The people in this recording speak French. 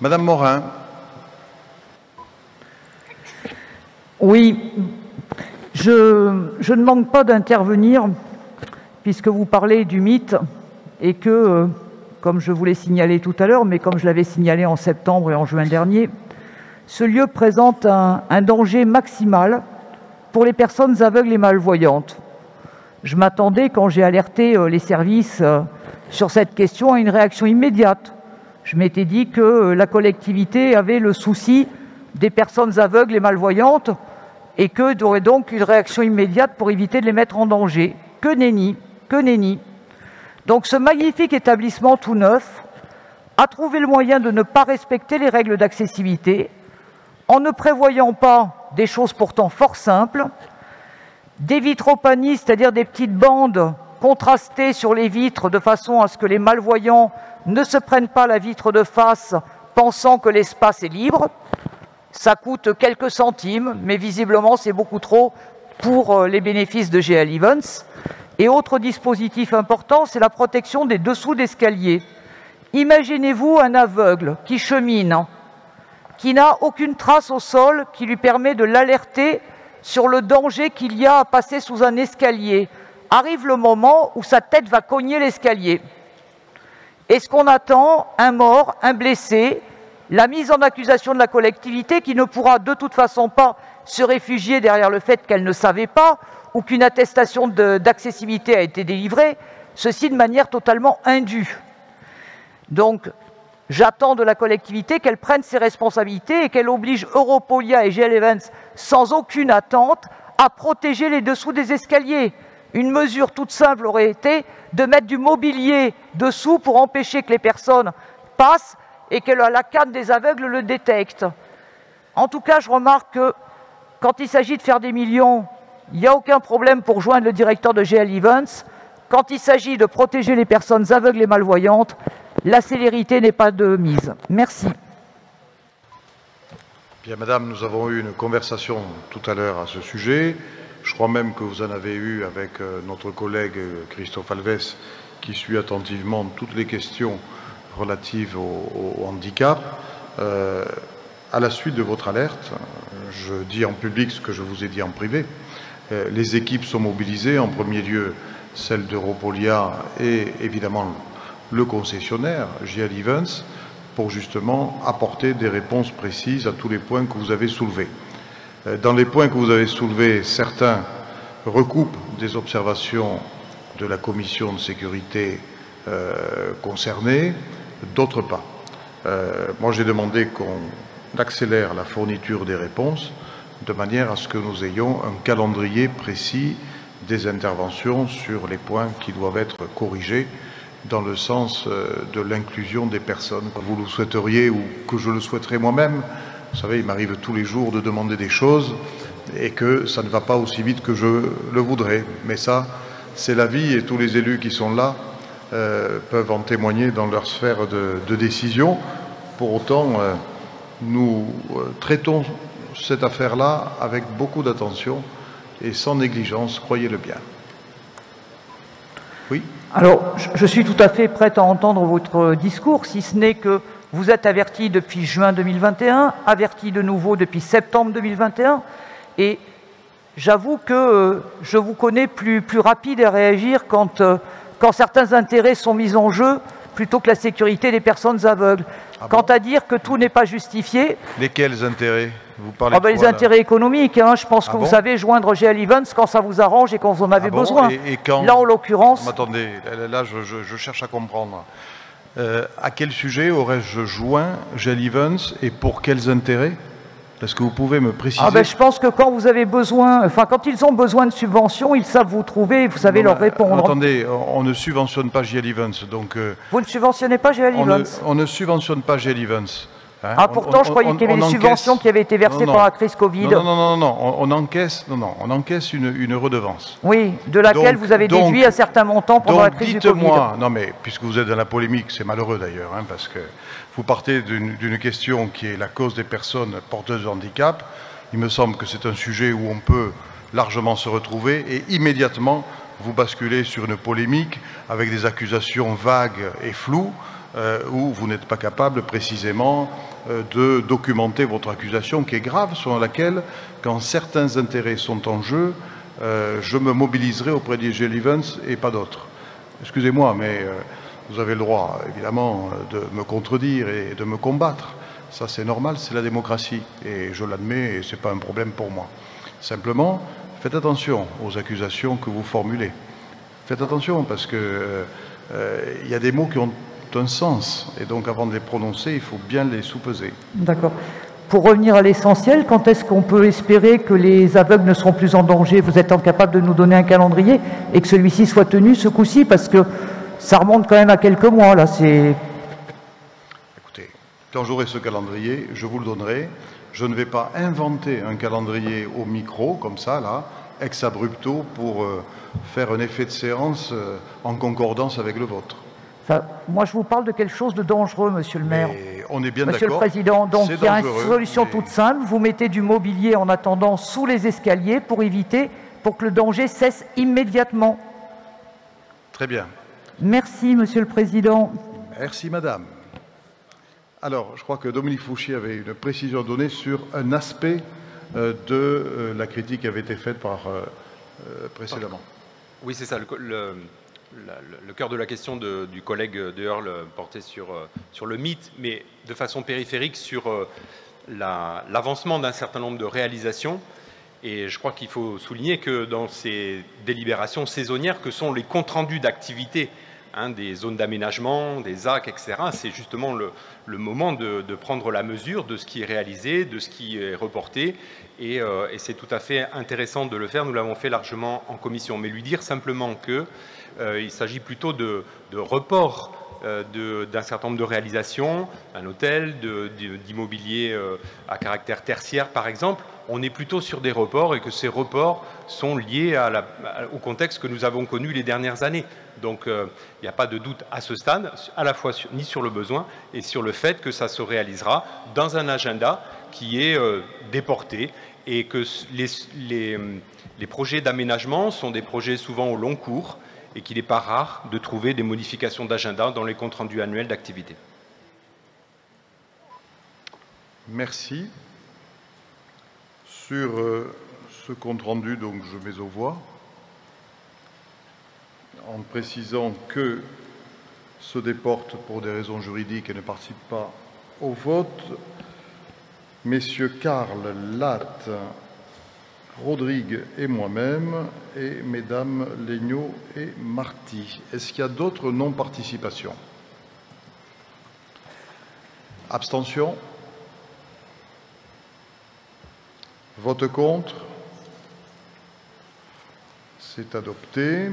Madame Morin. Oui, je ne manque pas d'intervenir puisque vous parlez du mythe et que, comme je vous l'ai signalé tout à l'heure, mais comme je l'avais signalé en septembre et en juin dernier, ce lieu présente un danger maximal pour les personnes aveugles et malvoyantes. Je m'attendais, quand j'ai alerté les services sur cette question, à une réaction immédiate. Je m'étais dit que la collectivité avait le souci des personnes aveugles et malvoyantes et qu'il y aurait donc une réaction immédiate pour éviter de les mettre en danger. Que nenni, que nenni. Donc ce magnifique établissement tout neuf a trouvé le moyen de ne pas respecter les règles d'accessibilité en ne prévoyant pas des choses pourtant fort simples, des vitropanies, c'est-à-dire des petites bandes contrastées sur les vitres de façon à ce que les malvoyants ne se prennent pas la vitre de face pensant que l'espace est libre. Ça coûte quelques centimes, mais visiblement c'est beaucoup trop pour les bénéfices de GL Events. Et autre dispositif important, c'est la protection des dessous d'escalier. Imaginez-vous un aveugle qui chemine, qui n'a aucune trace au sol qui lui permet de l'alerter sur le danger qu'il y a à passer sous un escalier. Arrive le moment où sa tête va cogner l'escalier. Est-ce qu'on attend un mort, un blessé, la mise en accusation de la collectivité qui ne pourra de toute façon pas se réfugier derrière le fait qu'elle ne savait pas ou qu'une attestation d'accessibilité a été délivrée, ceci de manière totalement indue. Donc, j'attends de la collectivité qu'elle prenne ses responsabilités et qu'elle oblige Europolia et GL Events, sans aucune attente, à protéger les dessous des escaliers. Une mesure toute simple aurait été de mettre du mobilier dessous pour empêcher que les personnes passent et que la canne des aveugles le détecte. En tout cas, je remarque que quand il s'agit de faire des millions, il n'y a aucun problème pour joindre le directeur de GL Events. Quand il s'agit de protéger les personnes aveugles et malvoyantes, la célérité n'est pas de mise. Merci. Bien, madame, nous avons eu une conversation tout à l'heure à ce sujet. Je crois même que vous en avez eu avec notre collègue Christophe Alves, qui suit attentivement toutes les questions relatives au handicap. À la suite de votre alerte, je dis en public ce que je vous ai dit en privé. Les équipes sont mobilisées, en premier lieu celle d'Europolia et évidemment le concessionnaire, GL Events, pour justement apporter des réponses précises à tous les points que vous avez soulevés. Dans les points que vous avez soulevés, certains recoupent des observations de la commission de sécurité concernée, d'autres pas. Moi, j'ai demandé qu'on accélère la fourniture des réponses de manière à ce que nous ayons un calendrier précis des interventions sur les points qui doivent être corrigés dans le sens de l'inclusion des personnes, que vous le souhaiteriez ou que je le souhaiterais moi-même. Vous savez, il m'arrive tous les jours de demander des choses et que ça ne va pas aussi vite que je le voudrais. Mais ça, c'est la vie et tous les élus qui sont là peuvent en témoigner dans leur sphère de décision. Pour autant, nous traitons cette affaire-là avec beaucoup d'attention et sans négligence, croyez-le bien. Oui. Alors, je suis tout à fait prête à entendre votre discours, si ce n'est que vous êtes averti depuis juin 2021, averti de nouveau depuis septembre 2021, et j'avoue que je vous connais plus rapide à réagir quand certains intérêts sont mis en jeu plutôt que la sécurité des personnes aveugles. Ah bon? Quant à dire que tout n'est pas justifié... Lesquels intérêts? Vous parlez de quoi, les intérêts économiques, hein. Je pense que vous savez joindre GL Events quand ça vous arrange et quand vous en avez besoin. Et quand... Là, en l'occurrence... Attendez, là, je cherche à comprendre. À quel sujet aurais-je joint GL Events et pour quels intérêts? Est-ce que vous pouvez me préciser? Je pense que quand vous avez besoin, quand ils ont besoin de subventions, ils savent vous trouver et vous savez leur répondre. Attendez, on ne subventionne pas GL Events, donc... Vous ne subventionnez pas GL Events? On ne subventionne pas GL Events. Hein, pourtant, je croyais qu'il y avait des subventions qui avaient été versées pendant la crise Covid. Non, on encaisse une redevance. Oui, de laquelle vous avez déduit un certain montant pendant la crise du Covid. Dites-moi, non mais, puisque vous êtes dans la polémique, c'est malheureux d'ailleurs, hein, parce que vous partez d'une question qui est la cause des personnes porteuses de handicap. Il me semble que c'est un sujet où on peut largement se retrouver et immédiatement vous basculez sur une polémique avec des accusations vagues et floues. où vous n'êtes pas capable précisément de documenter votre accusation qui est grave, selon laquelle, quand certains intérêts sont en jeu, je me mobiliserai auprès d'I.G. Lievens et pas d'autres. Excusez-moi, mais vous avez le droit, évidemment, de me contredire et de me combattre. Ça, c'est normal, c'est la démocratie. Et je l'admets, et ce n'est pas un problème pour moi. Simplement, faites attention aux accusations que vous formulez. Faites attention, parce que y a des mots qui ont un sens. Et donc, avant de les prononcer, il faut bien les sous-peser. D'accord. Pour revenir à l'essentiel, quand est-ce qu'on peut espérer que les aveugles ne seront plus en danger? Vous êtes incapable de nous donner un calendrier et que celui-ci soit tenu ce coup-ci, parce que ça remonte quand même à quelques mois, là. Écoutez, quand j'aurai ce calendrier, je vous le donnerai. Je ne vais pas inventer un calendrier au micro, comme ça, là, ex abrupto, pour faire un effet de séance en concordance avec le vôtre. Enfin, moi, je vous parle de quelque chose de dangereux, monsieur le maire. Mais on est bien d'accord. Monsieur le Président, donc il y a une solution toute simple. Vous mettez du mobilier en attendant sous les escaliers pour que le danger cesse immédiatement. Très bien. Merci, monsieur le Président. Merci, madame. Alors, je crois que Dominique Fouchier avait une précision donnée sur un aspect de la critique qui avait été faite par précédemment. Oui, c'est ça. Le cœur de la question du collègue de Hurle portait sur le mythe, mais de façon périphérique sur l'avancement d'un certain nombre de réalisations. Et je crois qu'il faut souligner que dans ces délibérations saisonnières que sont les comptes rendus d'activité, des zones d'aménagement, des ZAC, etc., c'est justement le moment de prendre la mesure de ce qui est réalisé, de ce qui est reporté, et c'est tout à fait intéressant de le faire. Nous l'avons fait largement en commission, mais lui dire simplement que il s'agit plutôt de report d'un certain nombre de réalisations, un hôtel, d'immobilier à caractère tertiaire par exemple. On est plutôt sur des reports et que ces reports sont liés au contexte que nous avons connu les dernières années. Donc il n'y a pas de doute à ce stade, à la fois ni sur le besoin et sur le fait que ça se réalisera dans un agenda qui est déporté, et que les projets d'aménagement sont des projets souvent au long cours, et qu'il n'est pas rare de trouver des modifications d'agenda dans les comptes rendus annuels d'activité. Merci. Sur ce compte rendu, donc je mets aux voix, en précisant que se déporte pour des raisons juridiques et ne participe pas au vote messieurs Karl, Latte, Rodrigue et moi-même, et mesdames Legnaud et Marty. Est-ce qu'il y a d'autres non-participations? Abstention? Vote contre? C'est adopté.